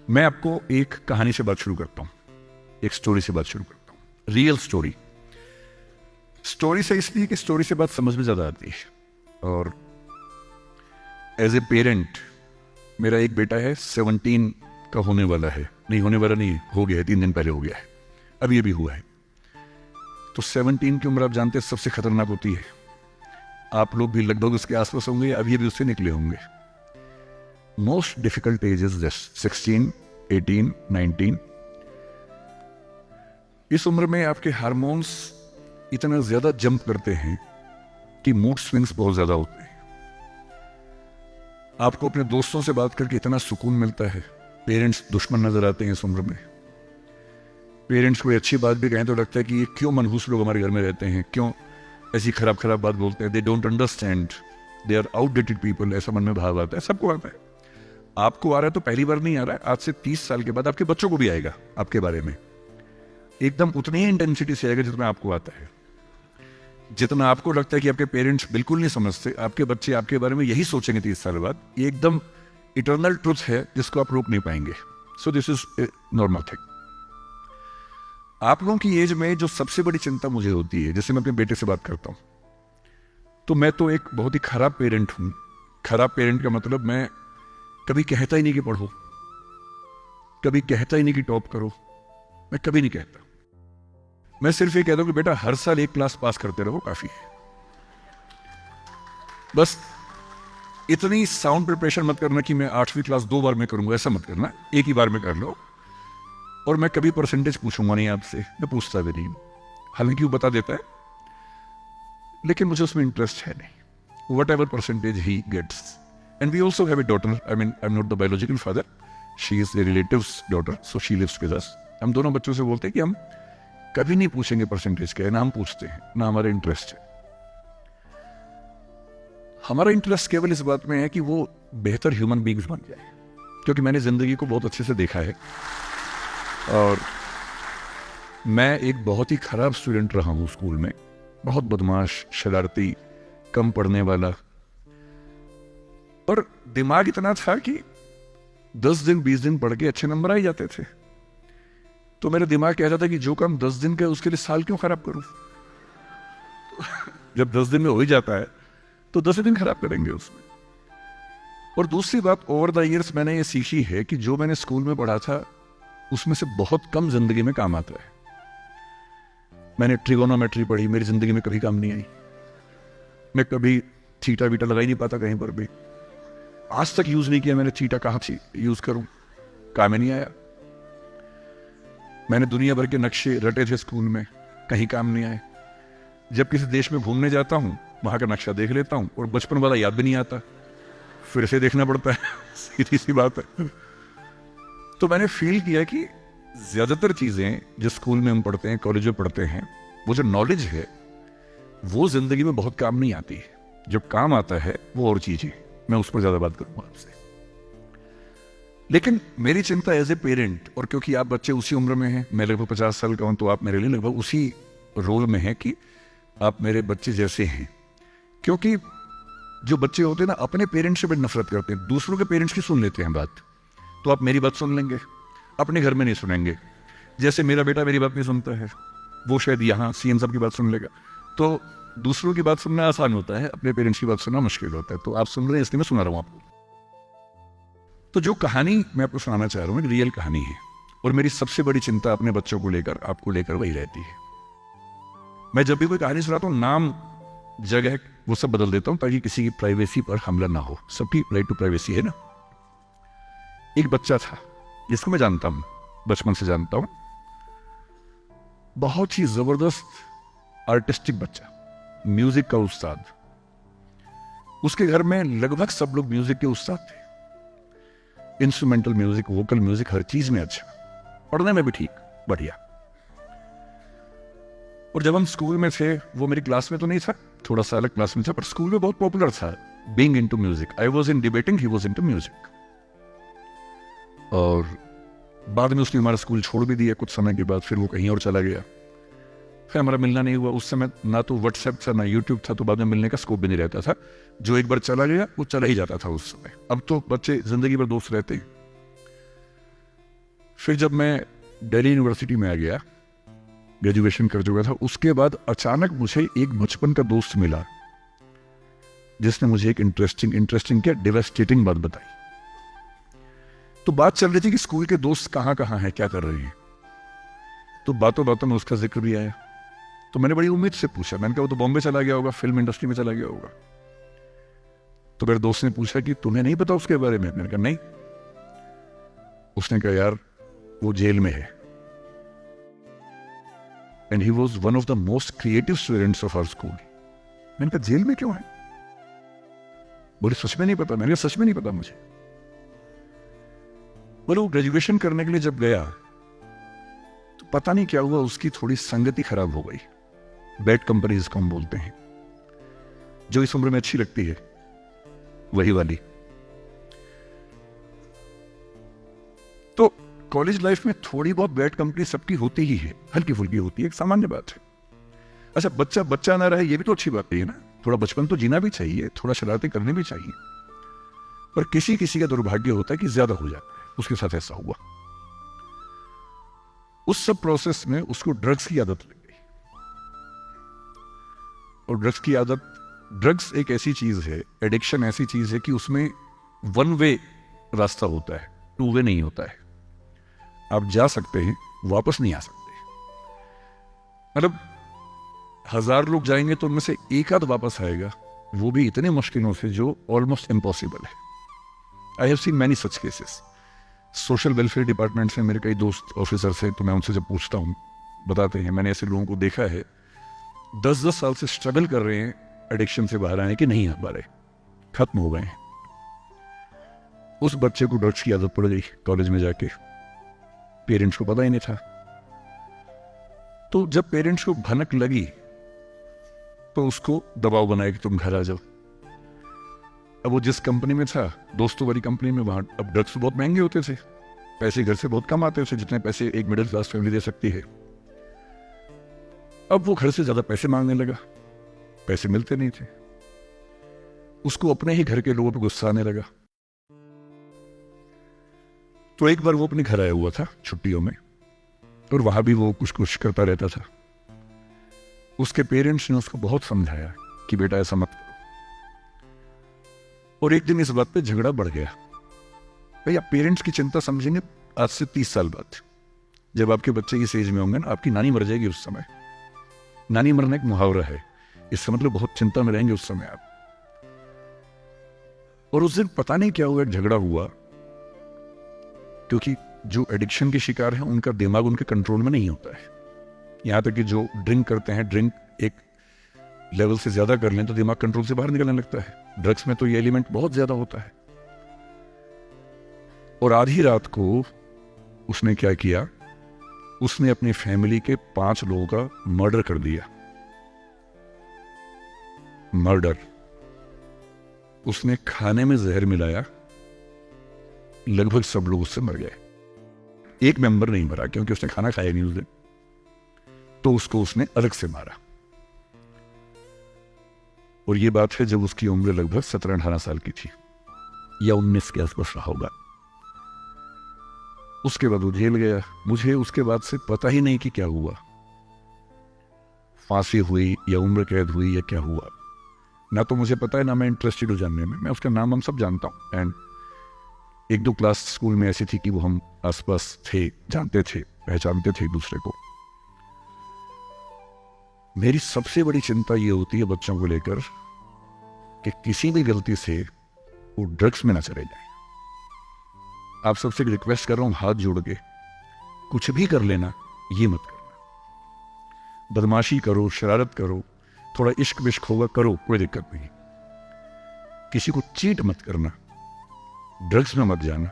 मैं आपको एक कहानी से बात शुरू करता हूँ, एक स्टोरी से बात शुरू करता हूँ। Real story. स्टोरी से इसलिए कि स्टोरी से बात समझ में ज़्यादा आती है। और एज ए पेरेंट, मेरा एक बेटा है, 17 का होने वाला है, नहीं होने वाला नहीं, हो गया है, 3 दिन पहले हो गया है, अब ये भी हुआ है। तो 17 की उम्र आप जानते हैं सबसे खतरनाक होती है। आप लोग भी लगभग उसके आसपास होंगे, अब ये भी उससे निकले होंगे। Most difficult age is this, 16, 18, 19। इस उम्र में आपके हार्मोन्स इतना ज्यादा जंप करते हैं कि मूड स्विंग्स बहुत ज्यादा होते हैं। आपको अपने दोस्तों से बात करके इतना सुकून मिलता है। पेरेंट्स दुश्मन नजर आते हैं इस उम्र में। पेरेंट्स कोई अच्छी बात भी कहें तो लगता है कि ये क्यों मनहूस लोग हमारे घर में रहते हैं, क्यों ऐसी खराब खराब बात बोलते हैं। They don't understand, they are outdated people, ऐसा मन में भाव आता है। सबको आता है। आपको आ रहा है तो पहली बार नहीं आ रहा है, आज से 30 साल के बाद आपके बच्चों को भी आएगा आपके बारे में। एकदम उतनी ही इंटेंसिटी से आएगा जितना आपको आता है। जितना आपको लगता है कि आपके पेरेंट्स बिल्कुल नहीं समझते, आपके बच्चे आपके बारे में यही सोचेंगे 30 साल बाद। ये एकदम इटर्नल ट्रुथ है जिसको आप रोक नहीं पाएंगे। So this is a normal thing. आप लोगों की एज में जो सबसे बड़ी चिंता मुझे होती है, जैसे मैं अपने बेटे से बात करता हूं, तो मैं तो एक बहुत ही खराब पेरेंट हूं। खराब पेरेंट का मतलब मैं कभी कहता ही नहीं कि पढ़ो, कभी कहता ही नहीं कि टॉप करो, मैं कभी नहीं कहता। मैं सिर्फ ये कहता हूं कि बेटा हर साल एक क्लास पास करते रहो, काफी है। बस इतनी साउंड प्रिपरेशन मत करना कि मैं 8वीं क्लास 2 बार में करूंगा, ऐसा मत करना, एक ही बार में कर लो। और मैं कभी परसेंटेज पूछूंगा नहीं आपसे, मैं पूछता भी नहीं, हालांकि वो बता देता है, लेकिन मुझे उसमें इंटरेस्ट है नहीं। वट एवर परसेंटेज ही gets. And we also have a daughter, I mean I am not the biological father, she is a relative's daughter, so she lives with us. हम दोनों बच्चों से बोलते हैं कि हम कभी नहीं पूछेंगे परसेंटेज क्या है, ना हम पूछते हैं, ना हमारा इंटरेस्ट है। हमारा इंटरेस्ट केवल इस बात में है कि वो बेहतर ह्यूमन बीइंग्स बन जाए, क्योंकि मैंने जिंदगी को बहुत अच्छे से देखा है। और मैं एक बहुत ही खराब स्टूडेंट रहा हूं स्कूल में, बहुत बदमाश, शरारती, कम पढ़ने वाला। पर दिमाग इतना था कि 10 दिन 20 दिन पढ़ के अच्छे नंबर आ ही जाते थे। तो मेरा दिमाग कहता था कि जो काम 10 दिन का उसके लिए साल क्यों खराब करूं। जब 10 दिन में हो ही जाता है तो 10 दिन खराब करेंगे उसमें। और दूसरी बात, ओवर द ईयर्स मैंने ये सीखी है कि जो मैंने स्कूल में पढ़ा था उसमें से बहुत कम जिंदगी में काम आता है। मैंने ट्रिगोनोमेट्री पढ़ी, मेरी जिंदगी में कभी काम नहीं आई। मैं कभी थीटा वीटा लगा ही नहीं पाता कहीं पर भी, आज तक यूज नहीं किया मैंने थीटा, कहाँ यूज करूं, काम ही नहीं आया। मैंने दुनिया भर के नक्शे रटे थे स्कूल में, कहीं काम नहीं आए। जब किसी देश में घूमने जाता हूं, वहां का नक्शा देख लेता हूं और बचपन वाला याद भी नहीं आता, फिर से देखना पड़ता है। सीधी सी बात है। तो मैंने फील किया कि ज्यादातर चीजें जो स्कूल में हम पढ़ते हैं, कॉलेज में पढ़ते हैं, वो जो नॉलेज है वो जिंदगी में बहुत काम नहीं आती है। जो काम आता है वो और चीजें, मैं उस पर ज्यादा बात करूंगा आपसे। लेकिन मेरी चिंता एज ए पेरेंट, और क्योंकि आप बच्चे उसी उम्र में हैं, मैं लगभग 50 साल का हूं, तो आप मेरे लिए लगभग उसी रोल में हैं कि आप मेरे बच्चे जैसे हैं। क्योंकि जो बच्चे होते हैं ना, अपने पेरेंट्स से बड़ी नफरत करते हैं, दूसरों के पेरेंट्स की सुन लेते हैं बात। तो आप मेरी बात सुन लेंगे, अपने घर में नहीं सुनेंगे। जैसे मेरा बेटा मेरी बात नहीं सुनता है, वो शायद यहाँ सीएम साहब की बात सुन लेगा। तो दूसरों की बात सुनना आसान होता है, अपने पेरेंट्स की बात सुनना मुश्किल होता है। तो आप सुन रहे हैं इसलिए मैं सुना रहा हूँ आपको। तो जो कहानी मैं आपको सुनाना चाह रहा हूँ, एक रियल कहानी है। और मेरी सबसे बड़ी चिंता अपने बच्चों को लेकर, आपको लेकर वही रहती है। मैं जब भी कोई कहानी सुनाता हूँ, नाम, जगह, वो सब बदल देता हूँ ताकि किसी की प्राइवेसी पर हमला ना हो। सबकी राइट टू प्राइवेसी है ना। एक बच्चा था जिसको मैं जानता हूं, बचपन से जानता हूं, बहुत ही जबरदस्त आर्टिस्टिक बच्चा, म्यूजिक का उस्ताद। उसके घर में लगभग सब लोग म्यूजिक के उस्ताद थे। इंस्ट्रूमेंटल म्यूजिक, वोकल म्यूजिक, हर चीज में अच्छा, पढ़ने में भी ठीक, बढ़िया। और जब हम स्कूल में थे, वो मेरी क्लास में तो नहीं था, थोड़ा सा अलग क्लास में था, पर स्कूल में बहुत पॉपुलर था, being into music. I was in debating, he was into music. और बाद में उसने हमारा स्कूल छोड़ भी दिया कुछ समय के बाद, फिर वो कहीं और चला गया। फिर हमारा मिलना नहीं हुआ। उस समय ना तो व्हाट्सएप था ना यूट्यूब था, तो बाद में मिलने का स्कोप भी नहीं रहता था। जो एक बार चला गया वो चला ही जाता था उस समय। अब तो बच्चे जिंदगी भर दोस्त रहते हैं। फिर जब मैं दिल्ली यूनिवर्सिटी में आ गया, ग्रेजुएशन कर चुका था, उसके बाद अचानक मुझे एक बचपन का दोस्त मिला जिसने मुझे एक इंटरेस्टिंग क्या डिवास्टेटिंग बात बताई। तो बात चल रही थी कि स्कूल के दोस्त कहाँ कहाँ हैं, क्या कर रहे हैं। तो बातों बातों में उसका जिक्र भी आया। तो मैंने बड़ी उम्मीद से पूछा, मैंने कहा वो तो बॉम्बे चला गया होगा, फिल्म इंडस्ट्री में चला गया होगा। तो मेरे दोस्त ने पूछा कि तुम्हें नहीं पता उसके बारे में? मैंने कहा नहीं। उसने कहा यार वो जेल में है, and he was one of the most creative students of our school. मैंने कहा जेल में क्यों है? बोले सच में नहीं पता। मैंने कहा सच में नहीं पता मुझे। बोले वो ग्रेजुएशन करने के लिए जब गया तो पता नहीं क्या हुआ, उसकी थोड़ी संगति खराब हो गई। बैड कंपनी जिसको हम बोलते हैं, जो इस उम्र में अच्छी लगती है, वही वाली। तो कॉलेज लाइफ में थोड़ी बहुत बैड कंपनी सबकी होती ही है, हल्की फुल्की होती है, एक सामान्य बात है। अच्छा, बच्चा बच्चा ना रहे ये भी तो अच्छी बात है ना। थोड़ा बचपन तो जीना भी चाहिए, थोड़ा शरारतें करनी भी चाहिए। पर किसी किसी का दुर्भाग्य होता है कि ज्यादा हो जाता है। उसके साथ ऐसा हुआ। उस सब प्रोसेस में उसको ड्रग्स की आदत लग गई। और ड्रग्स एक ऐसी चीज है, एडिक्शन ऐसी चीज है कि उसमें वन वे रास्ता होता है, टू वे नहीं होता है। आप जा सकते हैं, वापस नहीं आ सकते। मतलब 1000 लोग जाएंगे तो उनमें से एक आध वापस आएगा, वो भी इतने मुश्किलों से जो ऑलमोस्ट इम्पॉसिबल है। I have seen many such cases. Social welfare department से मेरे कई दोस्त ऑफिसर से, तो मैं उनसे जब पूछता हूँ बताते हैं, मैंने ऐसे लोगों को देखा है 10-10 साल से स्ट्रगल कर रहे हैं एडिक्शन से बाहर आने की, नहीं आ पा रहे, खत्म हो गए हैं। उस बच्चे को ड्रग्स की आदत पड़ गई कॉलेज में जाके, पेरेंट्स को पता ही नहीं था। तो जब पेरेंट्स को भनक लगी तो उसको दबाव बनाया कि तुम घर आ जाओ। अब वो जिस कंपनी में था, दोस्तों वाली कंपनी में, वहां अब ड्रग्स बहुत महंगे होते थे, पैसे घर से बहुत कम आते थे, जितने पैसे एक मिडिल क्लास फैमिली दे सकती है। अब वो घर से ज्यादा पैसे मांगने लगा, पैसे मिलते नहीं थे। उसको अपने ही घर के लोगों पर गुस्सा आने लगा। तो एक बार वो अपने घर आया हुआ था छुट्टियों में, और वहां भी वो कुछ कुछ करता रहता था। उसके पेरेंट्स ने उसको बहुत समझाया कि बेटा ऐसा मत करो। और एक दिन इस बात पे झगड़ा बढ़ गया। भैया पेरेंट्स की चिंता समझेंगे आज से 30 साल बाद, जब आपके बच्चे इस एज में होंगे ना, आपकी नानी मर जाएगी उस समय। नानी मरना एक मुहावरा है, इसका मतलब बहुत चिंता में रहेंगे उस समय आप। और उस दिन पता नहीं क्या हुआ, एक झगड़ा हुआ, क्योंकि जो एडिक्शन के शिकार हैं उनका दिमाग उनके कंट्रोल में नहीं होता है। यहां तक कि जो ड्रिंक करते हैं, ड्रिंक एक लेवल से ज्यादा कर लें तो दिमाग कंट्रोल से बाहर निकलने लगता है। ड्रग्स में तो ये एलिमेंट बहुत ज्यादा होता है। और आधी रात को उसने क्या किया, उसने अपनी फैमिली के 5 लोगों का मर्डर कर दिया। मर्डर। उसने खाने में जहर मिलाया, लगभग सब लोग उससे मर गए। एक मेंबर नहीं मरा क्योंकि उसने खाना खाया नहीं उस दिन, तो उसको उसने अलग से मारा। और ये बात है जब उसकी उम्र लगभग 17-18 साल की थी, या 19 के आसपास रहा होगा। उसके बाद वो जेल गया। मुझे उसके बाद से पता ही नहीं कि क्या हुआ, फांसी हुई या उम्र कैद हुई या क्या हुआ, ना तो मुझे पता है, ना मैं इंटरेस्टेड हूं जानने में। मैं उसका नाम हम सब जानता हूं, एंड 1-2 क्लास स्कूल में ऐसी थी कि वो हम आसपास थे, जानते थे, पहचानते थे एक दूसरे को। मेरी सबसे बड़ी चिंता ये होती है बच्चों को लेकर कि किसी भी गलती से वो ड्रग्स में ना चले जाए। आप सबसे रिक्वेस्ट कर रहा हूं हाथ जोड़ के, कुछ भी कर लेना, ये मत करना। बदमाशी करो, शरारत करो, थोड़ा इश्क विश्क होगा करो, कोई दिक्कत नहीं। किसी को चीट मत करना, ड्रग्स में मत जाना,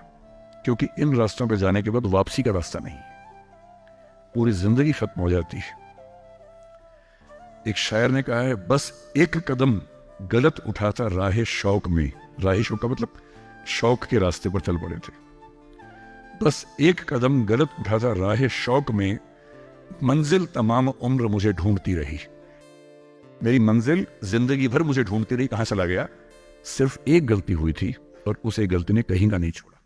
क्योंकि इन रास्तों पे जाने के बाद वापसी का रास्ता नहीं है, पूरी जिंदगी खत्म हो जाती है। एक शायर ने कहा है, बस एक कदम गलत उठाता राह शौक में, राह शौक का मतलब शौक के रास्ते पर चल पड़े थे। बस एक कदम गलत उठाता राह शौक में, मंजिल तमाम उम्र मुझे ढूंढती रही। मेरी मंजिल जिंदगी भर मुझे ढूंढती रही, कहां चला गया? सिर्फ एक गलती हुई थी और उस एक गलती ने कहीं का नहीं छोड़ा।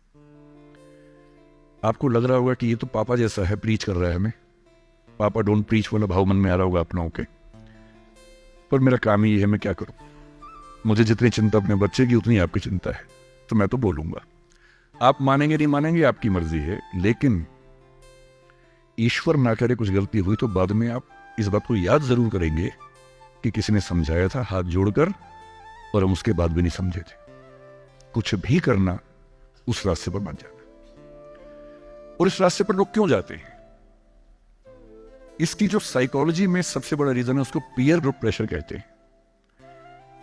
आपको लग रहा होगा कि ये तो पापा जैसा है, प्रीच कर रहा है हमें, पापा डोंट प्रीच वाला भाव मन में आ रहा होगा अपनों के। पर मेरा काम ही ये है, मैं क्या करूं, मुझे जितनी चिंता अपने बच्चे की उतनी आपकी चिंता है, तो मैं तो बोलूंगा। आप मानेंगे नहीं मानेंगे आपकी मर्जी है, लेकिन ईश्वर ना करे कुछ गलती हुई तो बाद में आप इस बात को याद जरूर करेंगे कि किसी ने समझाया था हाथ जोड़कर, और हम उसके बाद भी नहीं समझे थे। कुछ भी करना उस रास्ते पर मत जाना। और इस रास्ते पर लोग क्यों जाते हैं, इसकी जो साइकोलॉजी में सबसे बड़ा रीजन है, उसको पीयर ग्रुप प्रेशर कहते हैं।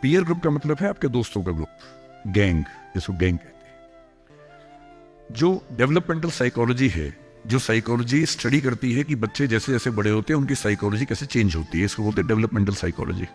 पीयर ग्रुप का मतलब है आपके दोस्तों का ग्रुप, गैंग, जिसको गैंग कहते हैं। जो डेवलपमेंटल साइकोलॉजी है, जो साइकोलॉजी स्टडी करती है कि बच्चे जैसे जैसे बड़े होते हैं उनकी साइकोलॉजी कैसे चेंज होती है, इसको बोलते हैं डेवलपमेंटल साइकोलॉजी।